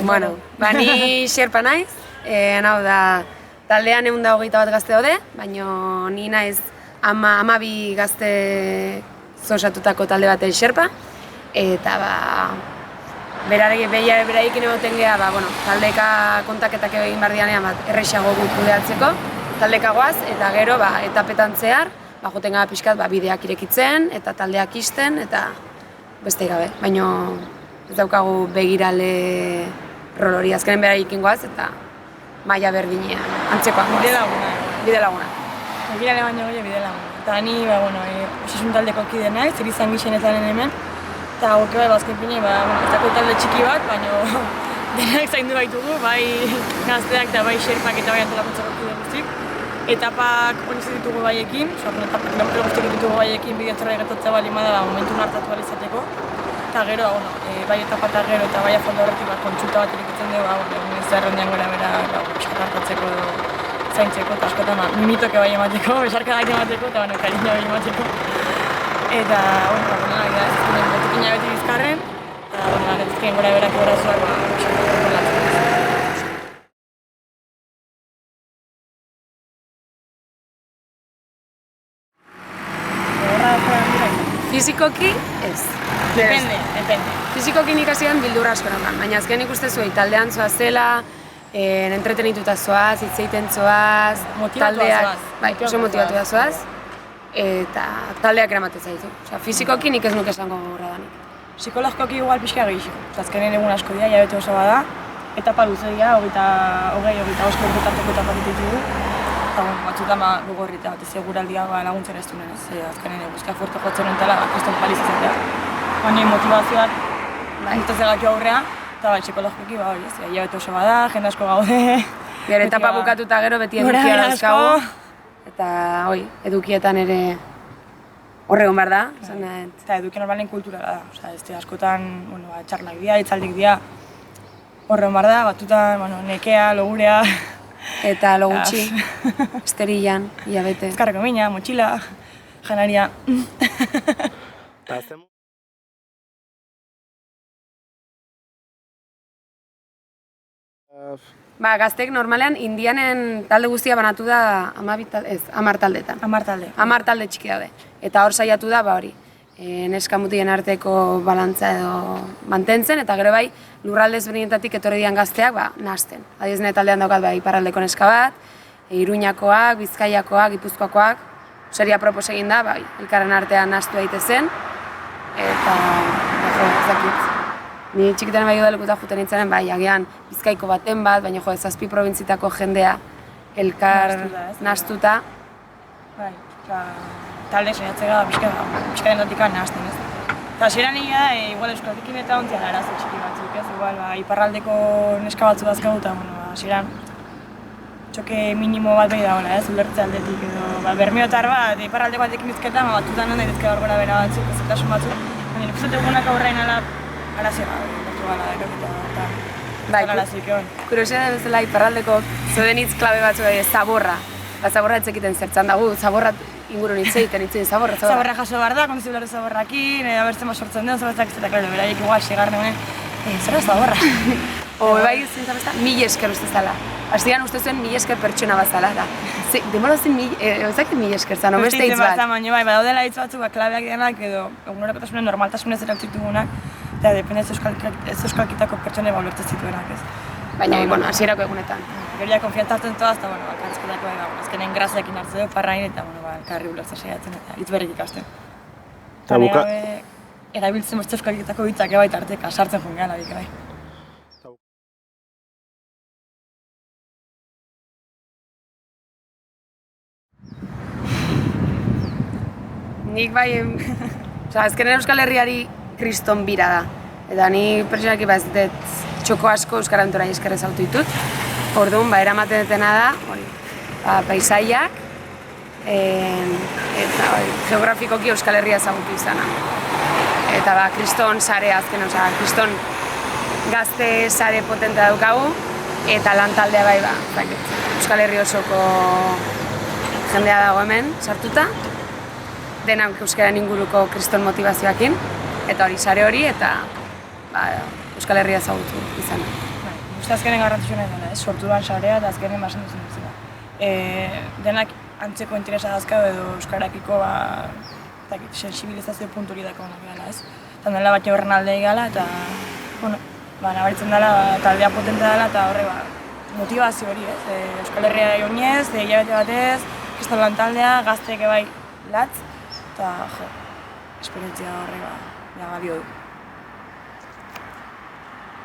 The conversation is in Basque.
Bueno, ni xerpa naiz, hau da, taldean 121 gazte daude, baina ni naiz 12 gazte osatutako talde baten xerpa, eta beraikin egoten geha, taldeka kontaketak egin behar dianean errexago kudeatzeko, taldeka goaz, eta gero etapetan zehar, joten gara pixkat bideak irekitzen, eta taldeak isten, eta beste gabe, baina ez daukagu begirale rol hori, azkenen beraikin goaz, eta maila berdinean, antzekoak goaz. Bide laguna. Begirale baino gehiago bide laguna. Eta ni, osasun taldeko kide naiz, izan gixenetan hemen, eta goke azken pine, ez dako talde txiki bat, baina denak zaindu baitugu, bai gazteak eta bai xerpak eta bai antolakuntzako kide guztik. Etapak hori ditugu baiekin, kilometro guztiak ditugu baiekin bideatzera egatatzea bali da momentu hartatu alizateko. Eta gero, bai etapa eta gero eta bai afondo horretik kontsulta bat irikitzen dugu, zerrendean gora bera piskat hartatzeko edo zaintzeko, eta askotan mimitoke bai emateko, besarkadak emateko eta karina bai emateko. Eta, ez zinen botikina beti bizkarren, eta ez zinen gora berak egorazuak piskat hartatzen. Fizikoki ez. Depende. Fizikoki nik hasian bildurra asko naukan, baina azken ikuste zuei taldean zoazela, entretenituta zoaz, hitz egiten zoaz, taldeak, bai, oso motibatua zoaz, eta taldeak eramaten zaitu. Fizikoki nik ez nuke esango gogorra danik. Psikologikoki igual pixka gehiago. Azkenen egun asko dira, jabete oso bada, etapa luze dira, 25 urtetarteko etapa ditugu. Batzutan gogorri eta batez eguraldia laguntzen ez duen, azkenen eguzka fuerte jotzen entela, kriston paliz izatea. Baina motivazioak urtazegatu aurrea, eta psikologikoki jabete oso bada, jende asko gaude. Gero etapa bukatuta gero beti edukia dauzkagu, eta edukietan ere horregon behar da. Eta eduki normalen kulturala da, askotan txarnak dira, itzaldik dira, horregon behar da, batzutan nekea, logurea. Eta lo gutxi, esterilan, hilabete. Ezkarreko mina, motxila, janaria. Gaztek normalean indianen talde guztia banatu da 10 taldetan. 10 talde. 10 talde txiki daude. Eta hor saiatu da hori. Neska mutien arteko balantza edo mantentzen, eta gero bai lurralde ezberdinetatik etorri dian gazteak nahasten. Adiez nire taldean daukat iparraldeko neska bat, Iruñakoak, Bizkaiakoak, Gipuzkoakoak, seria propos egin da, elkarren artean nahastu daite zen, eta ez dakit. Ni txikiten bai udalekuta juten nintzenen, agian Bizkaiko baten bat, baina 7 probintzitako jendea elkar nahastuta. Talde saiatzega pixkaren datika nahazten, ez? Eta zeran egia da, igual euskaldekin eta ontzian arazo txiki batzuk, ez? Igual, iparraldeko neska batzu dazkagu eta, zeran txoke minimo bat behi dagoela, ez? Ulertze aldetik edo, bermiotar bat, iparraldeko batekin bizketan, batzutan non daitezke bargora bera batzuk, ezetasun batzuk. Baina nik uste egunak aurrein arazioa, bertu gala, eta kuriosia da bezala iparraldeko zuen hitz klabe batzu zaborra. Zaborra etzekiten zertzan dago, zaborra ingurun hitzeiten zaborra. Zaborra jaso behar da, kondizibulare zaborrakin, abertzen sortzen den, zaborrak ez eta klaro, beraiek igual, segarne honen, zer da zaborra? Bai zintzabezta, 1000 esker uste zala. Astian uste zuen 1000 esker pertsona bat zala. Demora zen 1000 esker zan, beste hitz bat. Bai, badaudela hitz batzuk, klabeak denak edo egunerokotasunen normaltasunez erautzik dugunak, eta depende ez euskalkitako pertsone ulertzen zituenak, ez. Baina, hasierako egunetan. Geria konfiantatzen toaz, eta bakarrizketako azkenen grazekin hartze du, parrain, eta karri ulertzen saiatzen, eta hitz berrik ikasten. Eta gabe, erabiltzen beste euskalkitako hitzak baita arteka, sartzen joan gehan abik, bai. Nik azkenen Euskal Herriari kriston bira da. Eta ni pertsonaki ez dut txoko asko euskarantora eskerrez autu ditut. Orduan, eramaten dutena da, paisaiak, eta geografikoki Euskal Herria ezagutu izana. Eta kriston sare azken, kriston gazte sare potentea daukagu, eta lan taldea Euskal Herri osoko jendea dago hemen sartuta, denak euskaren inguruko kriston motivazioakin, eta hori sare hori, eta Euskal Herria ezagutu izana. Uste azkenen garrantzitsuena dela, sortu duan sarea eta azkenen basen duzen duzela. Denak antzeko interesa dazkau edo euskarakiko sensibilizazio puntu hori dako honak gala, ez? Eta dela bat horren aldei gala eta, nabaritzen dela taldea potentea dela eta horre motivazio hori, ez? Euskal Herria jonez, hilabete batez, kristolan taldea, gazteek bai latz, eta esperientzia horre balio du.